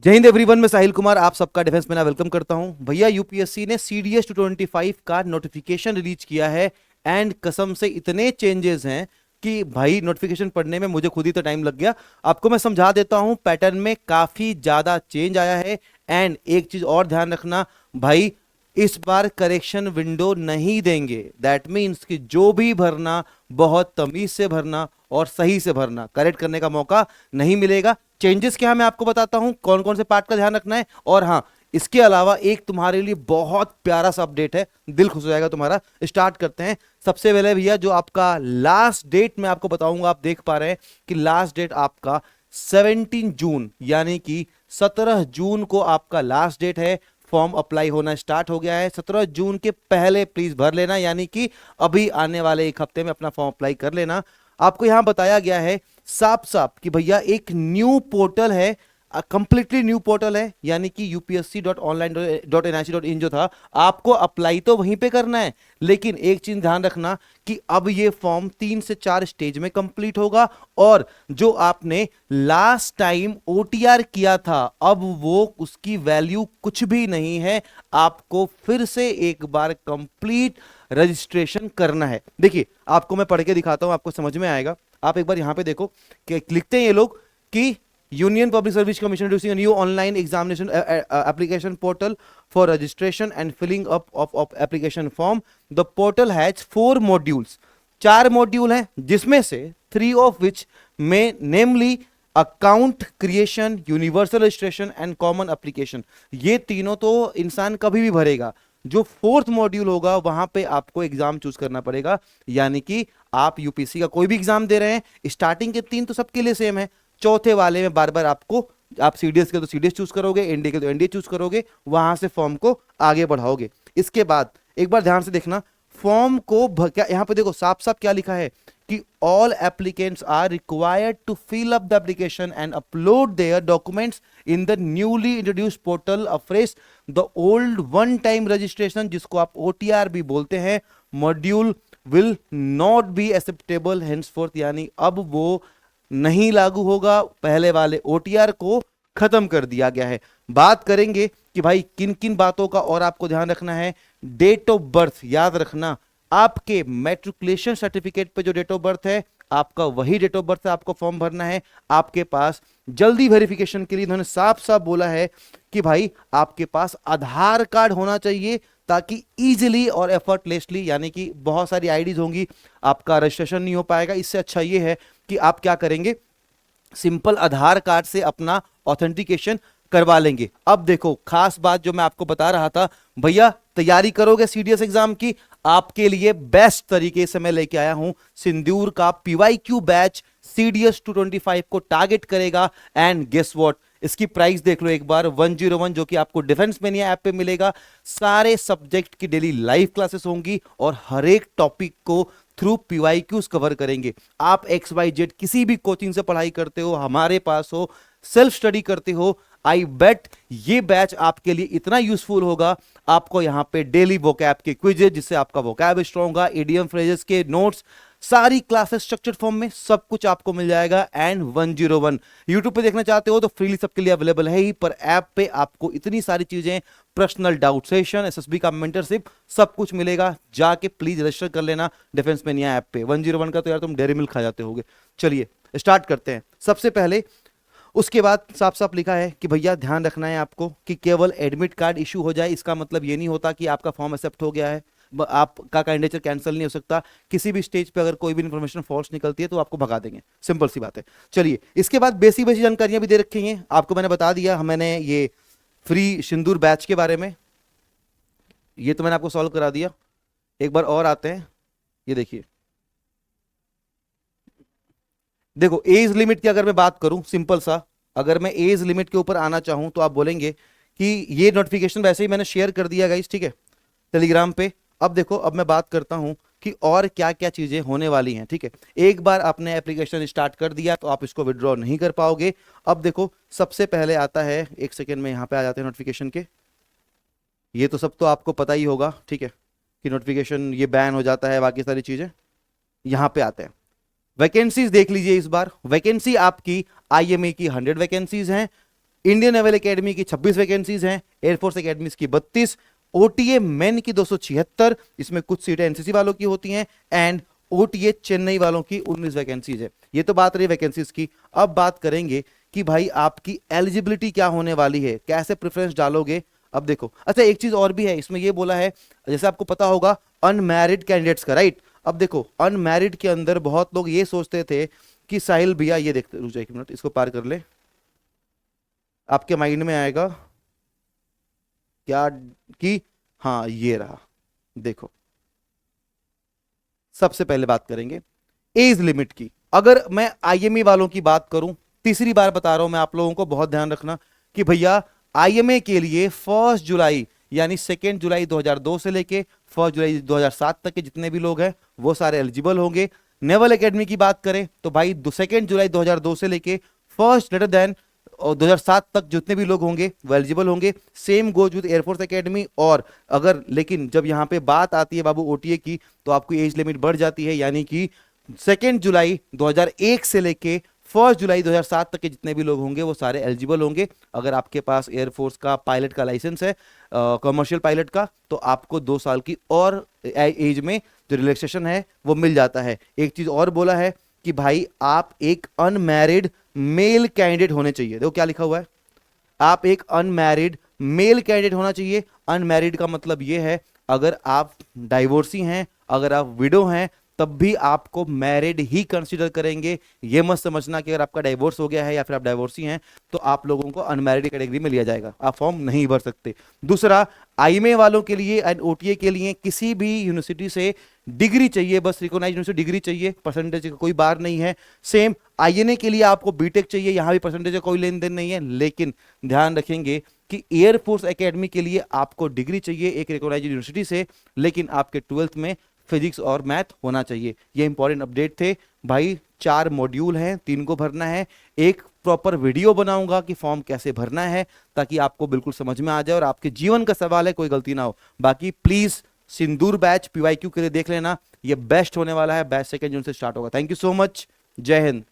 जय हिंद एवरीवन, मैं साहिल कुमार आप सबका डिफेंस में वेलकम करता हूं। भैया यूपीएससी ने CDS 225 का नोटिफिकेशन रिलीज किया है एंड कसम से इतने चेंजेस हैं कि भाई नोटिफिकेशन पढ़ने में मुझे खुद ही तो टाइम लग गया। आपको मैं समझा देता हूं, पैटर्न में काफी ज्यादा चेंज आया है। एंड एक चीज और ध्यान रखना भाई, इस बार करेक्शन विंडो नहीं देंगे। दैट मीन्स कि जो भी भरना बहुत तमीज से भरना और सही से भरना, करेक्ट करने का मौका नहीं मिलेगा। चेंजेस क्या है मैं आपको बताता हूं, कौन कौन से पार्ट का ध्यान रखना है। और हाँ, इसके अलावा एक तुम्हारे लिए बहुत प्यारा सा अपडेट है, दिल खुश हो जाएगा तुम्हारा। स्टार्ट करते हैं। सबसे पहले भैया जो आपका लास्ट डेट मैं आपको बताऊंगा, आप देख पा रहे हैं कि लास्ट डेट आपका 17 जून यानी कि 17 जून को आपका लास्ट डेट है। फॉर्म अप्लाई होना स्टार्ट हो गया है। 17 जून के पहले प्लीज भर लेना, यानी कि अभी आने वाले एक हफ्ते में अपना फॉर्म अप्लाई कर लेना। आपको यहां बताया गया है साफ साफ कि भैया एक न्यू पोर्टल है, कंप्लीटली न्यू पोर्टल है, यानी कि upsc.online.nic.in जो था, आपको अप्लाई तो वहीं पे करना है। लेकिन एक चीज ध्यान रखना कि अब ये फॉर्म 3 से 4 स्टेज में कंप्लीट होगा। और जो आपने लास्ट टाइम OTR किया था, अब वो उसकी वैल्यू कुछ भी नहीं है। आपको फिर से एक बार कंप्लीट रजिस्ट्रेशन करना है। देखिए आपको मैं पढ़ के दिखाता हूं, आपको समझ में आएगा। आप एक बार यहां पे देखो कि लिखते हैं ये लोग कि union public service commission introducing new online examination application portal for registration and filling up of application form. The portal has 4 modules. 4 module हैं, जिसमें से 3 ऑफ विच में namely account creation, universal registration and common application. ये तीनों तो इंसान कभी भी भरेगा। जो 4th मॉड्यूल होगा वहां पे आपको एग्जाम चूज करना पड़ेगा, यानी कि आप यूपीएससी का कोई भी एग्जाम दे रहे हैं, स्टार्टिंग के 3 तो सबके लिए सेम है। चौथे वाले में बार बार आपको, आप सीडीएस के तो सीडीएस चूज करोगे, एनडीए के तो एनडीए चूज करोगे, वहां से फॉर्म को आगे बढ़ाओगे। इसके बाद एक बार ध्यान से देखना, फॉर्म को क्या यहां पे देखो साफ साफ क्या लिखा है कि all applicants are required to fill up the application and upload their documents in the newly introduced portal afresh the old one time registration, जिसको आप OTR भी बोलते हैं, module will not be acceptable henceforth, यानी अब वो नहीं लागू होगा। पहले वाले OTR को खत्म कर दिया गया है। बात करेंगे कि भाई किन किन बातों का और आपको ध्यान रखना है। डेट ऑफ बर्थ याद रखना, आपके मैट्रिकुलेशन सर्टिफिकेट पे जो डेट ऑफ बर्थ है आपका वही डेट ऑफ बर्थ से आपको फॉर्म भरना है। आपके पास जल्दी वेरिफिकेशन के लिए इन्होंने साफ साफ बोला है कि भाई आपके पास आधार कार्ड होना चाहिए, ताकि इजीली और एफर्टलेसली, यानी कि बहुत सारी आईडीज होंगी, आपका रजिस्ट्रेशन नहीं हो पाएगा। इससे अच्छा ये है कि आप क्या करेंगे, सिंपल आधार कार्ड से अपना ऑथेंटिकेशन करवा लेंगे। अब देखो खास बात जो मैं आपको बता रहा था, भैया तैयारी करोगे सीडीएस एग्जाम की, आपके लिए बेस्ट तरीके से मैं लेके आया हूं सिंदूर का PYQ बैच। CDS 225 को टारगेट करेगा एंड गेस व्हाट, इसकी प्राइस देख लो एक बार, 101, जो कि आपको डिफेंस मेनिया ऐप पे मिलेगा। सारे सब्जेक्ट की डेली लाइव क्लासेस होंगी और हर एक टॉपिक को थ्रू PYQs कवर करेंगे। आप XYZ किसी भी कोचिंग से पढ़ाई करते हो, हमारे पास हो, सेल्फ स्टडी करते हो, आई बेट ये बैच आपके लिए इतना यूजफुल होगा। आपको यहां पे डेली वोकैब के क्विजेज, जिससे आपका वोकैब स्ट्रॉन्ग होगा, इडियम फ्रेजेस के नोट्स, सारी क्लासेस स्ट्रक्चर्ड फॉर्म में, सब कुछ आपको मिल जाएगा। एंड 101 यूट्यूब पे देखना चाहते हो तो फ्रीली सबके लिए अवेलेबल है ही, पर ऐप पे आपको इतनी सारी चीजें, पर्सनल डाउट सेशन, SSB का मेंटरशिप, सब कुछ मिलेगा। जाके प्लीज रजिस्टर कर लेना डिफेंस मेनिया ऐप पे। 101 का तो यार तुम डेयरी मिल्क खा जाते होगे। चलिए स्टार्ट करते हैं। सबसे पहले उसके बाद साफ साफ लिखा है कि भैया ध्यान रखना है आपको कि केवल एडमिट कार्ड इशू हो जाए, इसका मतलब ये नहीं होता कि आपका फॉर्म एक्सेप्ट हो गया है, आपका कैंडिडेचर कैंसिल नहीं हो सकता। किसी भी स्टेज पे अगर कोई भी इंफॉर्मेशन फॉल्स निकलती है तो आपको भगा देंगे, सिंपल सी बात है। चलिए इसके बाद बेसिक बेसिक जानकारियां भी दे रखी हैं आपको, मैंने बता दिया। मैंने ये फ्री सिंदूर बैच के बारे में, ये तो मैंने आपको सॉल्व करा दिया। एक बार और आते हैं, ये देखिए, देखो एज लिमिट की अगर मैं बात करूं, सिंपल सा, अगर मैं एज लिमिट के ऊपर आना चाहूं तो आप बोलेंगे कि ये नोटिफिकेशन वैसे ही मैंने शेयर कर दिया गाइस, ठीक है, टेलीग्राम पे। अब देखो, अब मैं बात करता हूं कि और क्या क्या चीजें होने वाली हैं, ठीक है। एक बार आपने एप्लीकेशन स्टार्ट कर दिया तो आप इसको विड्रॉ नहीं कर पाओगे। अब देखो सबसे पहले आता है, एक सेकेंड में यहां पे आ जाते हैं नोटिफिकेशन के, ये तो सब तो आपको पता ही होगा, ठीक है, कि नोटिफिकेशन ये बैन हो जाता है, बाकी सारी चीजें। यहां पे आते हैं, वैकेंसीज देख लीजिए। इस बार वैकेंसी आपकी IMA की 100 वैकेंसीज हैं, इंडियन नेवल एकेडमी की 26 वैकेंसीज हैं, एयरफोर्स एकेडमी की 32, ओटीए मेन की 276, इसमें कुछ सीटें एनसीसी वालों की होती हैं, एंड ओटीए चेन्नई वालों की 19 वैकेंसीज है। ये तो बात रही वैकेंसीज की। अब बात करेंगे कि भाई आपकी एलिजिबिलिटी क्या होने वाली है, कैसे प्रेफरेंस डालोगे। अब देखो, अच्छा एक चीज और भी है इसमें, ये बोला है जैसे आपको पता होगा अनमैरिड कैंडिडेट्स का, राइट। अब देखो अनमैरिड के अंदर बहुत लोग ये सोचते थे कि साहिल भैया, ये देखते, रुक जाए एक मिनट, इसको पार कर ले, आपके माइंड में आएगा क्या कि हाँ ये रहा। देखो सबसे पहले बात करेंगे एज लिमिट की। अगर मैं आईएमए वालों की बात करूं, तीसरी बार बता रहा हूं मैं आप लोगों को, बहुत ध्यान रखना कि भैया आईएमए के लिए 1 जुलाई यानी 2 जुलाई 2002 से लेके 1 जुलाई 2007 तक के जितने भी लोग हैं वो सारे एलिजिबल होंगे। नेवल एकेडमी की बात करें तो भाई 2 जुलाई 2002 से लेके 1 ग्रेटर देन और 2007 तक जितने भी लोग होंगे वो एलिजिबल होंगे। Same goes with air force academy. और अगर लेकिन जब यहाँ पे बात आती है बाबू ओटीए की, तो आपको एज लिमिट बढ़ जाती है, यानी कि 2 जुलाई 2001 से लेके 1 जुलाई 2007 तक के जितने भी लोग होंगे वो सारे एलिजिबल होंगे। अगर आपके पास एयरफोर्स का पायलट का लाइसेंस है, कमर्शियल पायलट का, तो आपको 2 साल की और एज में जो रिलैक्सेशन है वो मिल जाता है। एक चीज और बोला है कि भाई आप एक अनमैरिड मेल कैंडिडेट होने चाहिए। देखो क्या लिखा हुआ है, आप एक अनमैरिड मेल कैंडिडेट होना चाहिए। अनमैरिड का मतलब यह है अगर आप डाइवोर्सी हैं, अगर आप विडो हैं, तब भी आपको मैरिड ही कंसीडर करेंगे। ये मत समझना कि अगर आपका डाइवोर्स हो गया है या फिर आप डाइवोर्सी हैं तो आप लोगों को अनमैरिड कैटेगरी में लिया जाएगा, आप फॉर्म नहीं भर सकते। दूसरा, आईएमए वालों के लिए एंड ओटीए के लिए किसी भी यूनिवर्सिटी से डिग्री चाहिए, बस रिकॉग्नाइज्ड यूनिवर्सिटी डिग्री चाहिए, परसेंटेज का कोई बार नहीं है। सेम आईएनए के लिए आपको बीटेक चाहिए, यहां भी परसेंटेज का कोई लेन देन नहीं है। लेकिन ध्यान रखेंगे कि एयरफोर्स एकेडमी के लिए आपको डिग्री चाहिए एक रिकॉग्नाइज्ड यूनिवर्सिटी से, लेकिन आपके 12th में फिजिक्स और मैथ होना चाहिए। ये इंपॉर्टेंट अपडेट थे भाई। 4 मॉड्यूल हैं, 3 को भरना है। एक प्रॉपर वीडियो बनाऊंगा कि फॉर्म कैसे भरना है, ताकि आपको बिल्कुल समझ में आ जाए और आपके जीवन का सवाल है, कोई गलती ना हो। बाकी प्लीज सिंदूर बैच पीवाईक्यू के लिए देख लेना, ये बेस्ट होने वाला है। बैच 2 जून से स्टार्ट होगा। थैंक यू सो मच, जय हिंद।